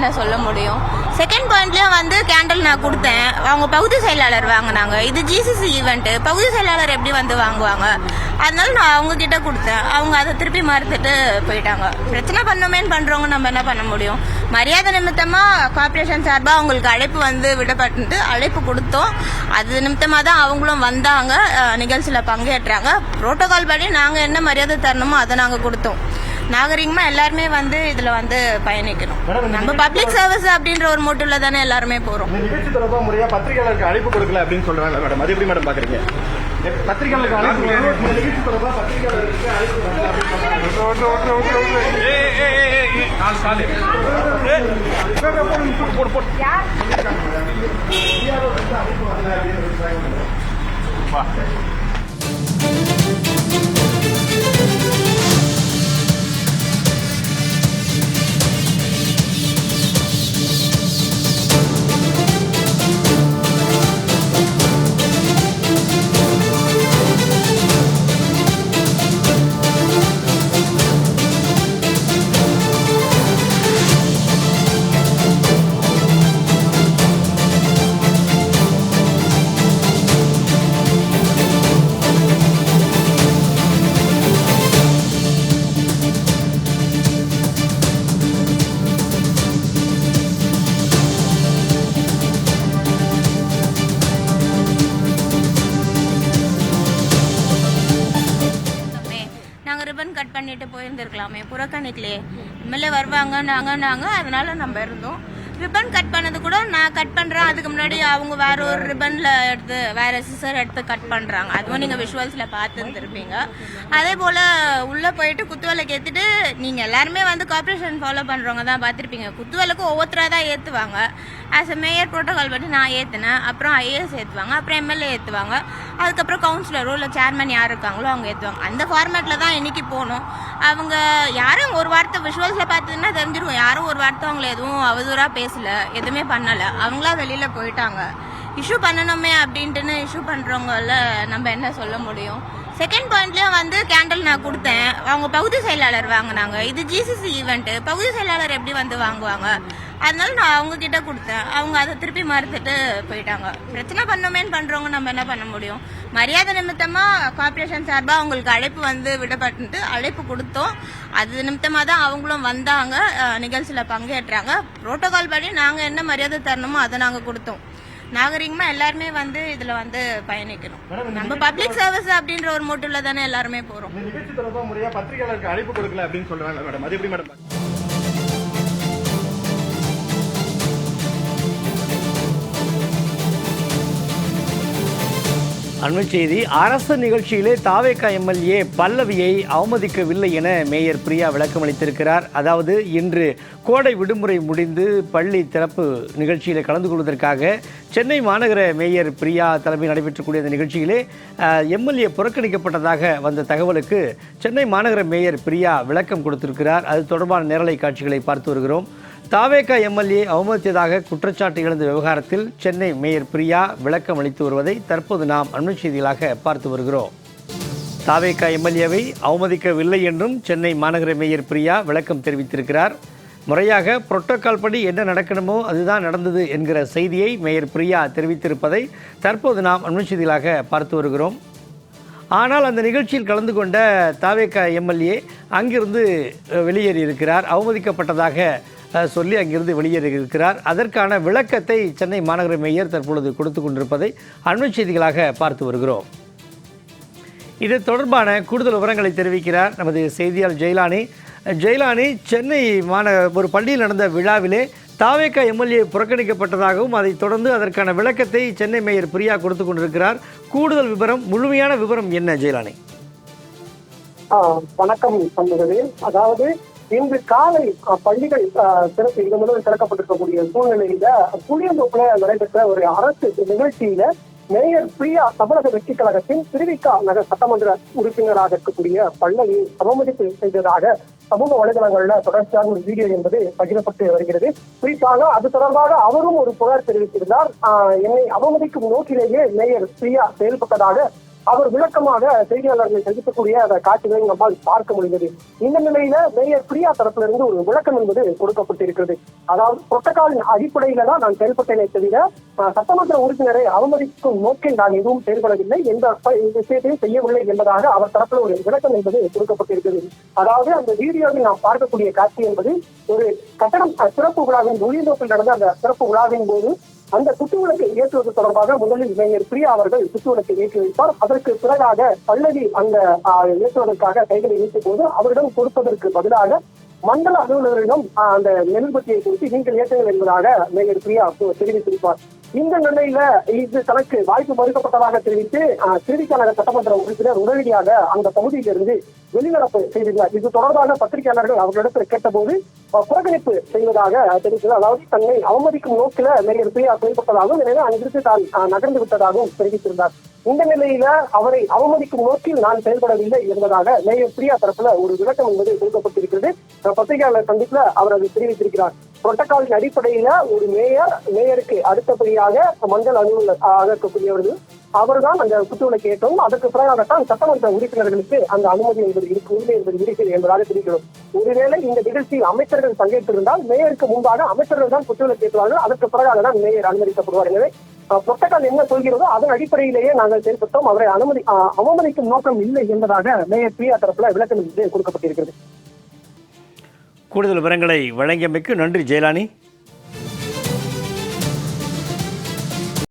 என்ன சொல்ல முடியும். செகண்ட் பாயிண்ட்லயும் வந்து கேண்டில் நான் கொடுத்தேன், அவங்க பகுதி செயலாளர் வாங்கினாங்க. இது ஜிசிசி ஈவெண்ட், பகுதி செயலாளர் எப்படி வந்து வாங்குவாங்க? அதனால நான் அவங்க கிட்ட கொடுத்தேன், அவங்க அதை திருப்பி மறுத்துட்டு போயிட்டாங்க. பிரச்சனை பண்ணுமேன்னு பண்றவங்க நம்ம என்ன பண்ண முடியும். மரியாதை நிமித்தமா கார்பரேஷன் சார்பா அவங்களுக்கு அழைப்பு வந்து விடப்பட்டு அழைப்பு கொடுத்தோம். அது நிமித்தமா தான் அவங்களும் வந்தாங்க, நிகழ்ச்சியில பங்கேற்றாங்க. புரோட்டோகால் படி நாங்க என்ன மரியாதை தரணுமோ அதை நாங்க கொடுத்தோம். நாகரிகமா எல்லாருமே வந்து இதுல வந்து பயணிக்கணும். நம்ம பப்ளிக் சர்வீஸ் அப்படின்ற ஒரு மோட்டிவ்ல தானே எல்லாருமே போறோம். நிகழ்ச்சி தொடர்பா முறையா பத்திரிகையாளருக்கு அழைப்பு கொடுக்கல அப்படின்னு சொல்றாங்க மேடம், அது எப்படி மேடம் பாக்குறீங்க? பத்திரிகையாளருக்கு அழைப்பு நிகழ்ச்சி தொடர்பா பத்திரிகையாளருக்கு அழைப்பு ரிப்பன் கட் பண்ணிட்டு போயிருந்துருக்கலாமே, புறக்கணிக்கலையே. எம்எல்ஏ வருவாங்க நாங்க அதனால நம்ம இருந்தோம். ரிப்பன் கட் பண்ணது கூட நான் கட் பண்றேன், அதுக்கு முன்னாடி அவங்க வேற ஒரு ரிப்பன்ல எடுத்து வேற சிசர் எடுத்து கட் பண்றாங்க. அதுவும் நீங்க விஷுவல்ஸ்ல பார்த்து இருந்திருப்பீங்க. அதே போல உள்ள போயிட்டு குத்துவிளக்கு ஏத்திட்டு, நீங்க எல்லாருமே வந்து கார்பரேஷன் ஃபாலோ பண்றவங்க தான் பார்த்திருப்பீங்க. குத்துவிளக்கு ஒவ்வொருத்தரா தான் ஏத்துவாங்க. ஆஸ் அ மேயர் ப்ரோட்டோகால் பற்றி நான் ஏற்றினேன், அப்புறம் ஐஏஎஸ் ஏற்றுவாங்க, அப்புறம் எம்எல்ஏ ஏற்றுவாங்க, அதுக்கப்புறம் கவுன்சிலரோ இல்லை சேர்மன் யார் இருக்காங்களோ அவங்க ஏற்றுவாங்க. அந்த ஃபார்மேட்டில் தான் இன்னைக்கு போகணும். அவங்க யாரும் ஒரு வார்த்தை விஷுவல்ஸில் பார்த்ததுன்னா தெரிஞ்சிருக்கும், யாரும் ஒரு வார்த்தை அவங்கள எதுவும் அவதூறாக பேசல, எதுவுமே பண்ணலை, அவங்களா வெளியில் போயிட்டாங்க. இஷ்யூ பண்ணணுமே அப்படின்ட்டுன்னு இஷ்யூ பண்ணுறவங்கள நம்ம என்ன சொல்ல முடியும். செகண்ட் பாயிண்ட்லயும் வந்து கேண்டில் நான் கொடுத்தேன், அவங்க பகுதி செயலாளர் வாங்கினாங்க. இது ஜிசிசி ஈவெண்ட், பகுதி செயலாளர் எப்படி வந்து வாங்குவாங்க? அதனால நான் அவங்க கிட்ட கொடுத்தேன், அவங்க அதை திருப்பி மறுத்துட்டு போயிட்டாங்க. பிரச்சனை பண்ணுமேன்னு பண்றவங்க நம்ம என்ன பண்ண முடியும். மரியாதை நிமித்தமா கார்பரேஷன் சார்பா அவங்களுக்கு அழைப்பு வந்து விடப்பட்டு அழைப்பு கொடுத்தோம். அது நிமித்தமா தான் அவங்களும் வந்தாங்க, நிகழ்ச்சியில பங்கேற்றாங்க. புரோட்டோகால் படி நாங்க என்ன மரியாதை தரணுமோ அதை நாங்க கொடுத்தோம். நாகரிகமா எல்லாருமே வந்து இதுல வந்து பயணிக்கணும். நம்ம பப்ளிக் சர்வீஸ் அப்படின்ற ஒரு மோட்டிவ்ல தானே எல்லாருமே போறோம். நிகழ்ச்சி தொடர்பா முறையா பத்திரிகையாளருக்கு அழைப்பு கொடுக்கல அப்படின்னு சொல்றாங்க மேடம், அது எப்படி மேடம்? அண்மை செய்தி. அரசு நிகழ்ச்சியிலே தாவேகா எம்எல்ஏ பல்லவியை அவமதிக்கவில்லை என மேயர் பிரியா விளக்கமளித்திருக்கிறார். அதாவது இன்று கோடை விடுமுறை முடிந்து பள்ளி திறப்பு நிகழ்ச்சியில் கலந்து கொள்வதற்காக சென்னை மாநகர மேயர் பிரியா தலைமையில் நடைபெற்றக்கூடிய இந்த நிகழ்ச்சியிலே எம்எல்ஏ புறக்கணிக்கப்பட்டதாக வந்த தகவலுக்கு சென்னை மாநகர மேயர் பிரியா விளக்கம் கொடுத்திருக்கிறார். அது தொடர்பான நேரலை காட்சிகளை பார்த்து வருகிறோம். தாவேகா எம்எல்ஏ அவமதித்ததாக குற்றச்சாட்டு எழுந்த விவகாரத்தில் சென்னை மேயர் பிரியா விளக்கம் அளித்து வருவதை தற்போது நாம் அண்மை செய்திகளாக பார்த்து வருகிறோம். தாவேகா எம்எல்ஏவை அவமதிக்கவில்லை என்றும் சென்னை மாநகர மேயர் பிரியா விளக்கம் தெரிவித்திருக்கிறார். முறையாக புரோட்டோகால் படி என்ன நடக்கணுமோ அதுதான் நடந்தது என்கிற செய்தியை மேயர் பிரியா தெரிவித்திருப்பதை தற்போது நாம் அண்மை செய்திகளாக பார்த்து வருகிறோம். ஆனால் அந்த நிகழ்ச்சியில் கலந்து கொண்ட தாவேகா எம்எல்ஏ அங்கிருந்து வெளியேறியிருக்கிறார். அவமதிக்கப்பட்டதாக சொல்லி அங்கிருந்து வெளியேறியிருக்கிறார். அதற்கான விளக்கத்தை சென்னை மாநகர மேயர் தற்பொழுது கொடுத்து கொண்டிருப்பதை அண்மை செய்திகளாக பார்த்து வருகிறோம். இது தொடர்பான கூடுதல் விவரங்களை தெரிவிக்கிறார் நமது செய்தியாளர் ஜெயலானி. ஜெயலானி, சென்னை ஒரு பள்ளியில் நடந்த விழாவிலே தாவேகா எம்எல்ஏ புறக்கணிக்கப்பட்டதாகவும் அதைத் தொடர்ந்து அதற்கான விளக்கத்தை சென்னை மேயர் பிரியா கொடுத்து கொண்டிருக்கிறார். கூடுதல் விவரம், முழுமையான விவரம் என்ன ஜெயலானி? வணக்கம் சம்பந்தவே. அதாவது இன்று காலை பள்ளிகள் சிறப்பு இது முதல் திறக்கப்பட்டிருக்கக்கூடிய சூழ்நிலையில புளியந்தோப்புல நடைபெற்ற ஒரு அரசு நிகழ்ச்சியில மேயர் பிரியா தமிழக வெற்றி கழகத்தின் திருவிக நகர் சட்டமன்ற உறுப்பினராக இருக்கக்கூடிய பல்லவி அவமதிப்பு செய்ததாக சமூக வலைதளங்கள்ல தொடர்ச்சியாக ஒரு வீடியோ என்பது பகிரப்பட்டு வருகிறது. குறிப்பாக அது தொடர்பாக அவரும் ஒரு புகார் தெரிவித்திருந்தார். என்னை அவமதிக்கும் நோக்கிலேயே மேயர் பிரியா செயல்பட்டதாக அவர் விளக்கமாக செய்தியாளர்களை சந்திக்கக்கூடிய அந்த காட்சிகளை நம்மால் பார்க்க முடிந்தது. இந்த நிலையில மேயர் பிரியா தரப்பிலிருந்து ஒரு விளக்கம் என்பது கொடுக்கப்பட்டிருக்கிறது. அதாவது புரோட்டோகாலின் அடிப்படையில தான் நான் செயல்பட்டேனே தவிர சட்டமன்ற உறுப்பினரை அவமதிக்கும் நோக்கில் நான் எதுவும் செயல்படவில்லை, எந்த விஷயத்தையும் செய்யவில்லை என்பதாக அவர் தரப்பில் ஒரு விளக்கம் என்பது கொடுக்கப்பட்டிருக்கிறது. அதாவது அந்த வீடியோவில் நாம் பார்க்கக்கூடிய காட்சி என்பது ஒரு கட்டடம் சிறப்பு விழாவின் ஒளிநோக்கில் நடந்த அந்த சிறப்பு விழாவின் போது அந்த குத்துவிளக்கை ஏற்றுவது தொடர்பாக முதலில் மேயர் பிரியா அவர்கள் குத்துவிளக்கை ஏற்றி வைப்பார். அதற்கு பிறகாக பல்லவி அந்த ஏற்றுவதற்காக கைகளை நீட்டும் போது அவரிடம் கொடுப்பதற்கு பதிலாக மண்டல அலுவலரிடம் அந்த மெழுகுபத்தியை குறித்து நீங்கள் ஏற்றுங்கள் என்பதாக மேயர் பிரியா தெரிவித்திருப்பார். இந்த நிலையில இது தனக்கு வாய்ப்பு மறுக்கப்பட்டதாக தெரிவித்து திருவிக்கான சட்டமன்ற உறுப்பினர் உடனடியாக அந்த பகுதியிலிருந்து வெளிநடப்பு செய்திருந்தார். இது தொடர்பாக பத்திரிகையாளர்கள் அவர்களிடத்தில் கேட்டபோது புறக்கணிப்பு செய்வதாக தெரிவித்தது. அதாவது தன்னை அவமதிக்கும் நோக்கில மேயர் பிரியா செயல்பட்டதாகவும், எனவே அங்கிருந்து தான் நகர்ந்து விட்டதாகவும் தெரிவித்திருந்தார். இந்த நிலையில அவரை அவமதிக்கும் நோக்கில் நான் செயல்படவில்லை என்பதாக மேயர் பிரியா தரப்புல ஒரு விளக்கம் என்பது கொடுக்கப்பட்டிருக்கிறது. பத்திரிகையாளர் சந்திப்புல அவர் அதை தெரிவித்திருக்கிறார். புரோட்டோகாலின் அடிப்படையில ஒரு மேயருக்கு அடுத்தபடியாக மண்டல அலுவலர் இருக்கக்கூடியவர்கள் அவர்தான் அந்த குத்துவிளக்கு ஏற்றவும், அதற்கு பிறகாகத்தான் சட்டமன்ற உறுப்பினர்களுக்கு அந்த அனுமதி என்பது உரிமை என்பது இருக்கிறது என்பதாக தெரிவிக்கிறோம். ஒருவேளை இந்த நிகழ்ச்சியில் அமைச்சர்கள் பங்கேற்றிருந்தால் மேயருக்கு முன்பாக அமைச்சர்கள் தான் குத்துவிளக்கு ஏற்றுவார்கள், அதற்கு பிறகாக தான் மேயர் அனுமதிக்கப்படுவார். எனவே புரோட்டோகால் என்ன சொல்கிறதோ அதன் அடிப்படையிலேயே நாங்கள் செயல்பட்டோம், அவரை அவமதிக்கும் நோக்கம் இல்லை என்பதாக மேயர் பிரியா தரப்புல விளக்கம் கொடுக்கப்பட்டிருக்கிறது. கூடுதல் விவரங்களை வழங்கியமைக்கு நன்றி ஜெயலானி.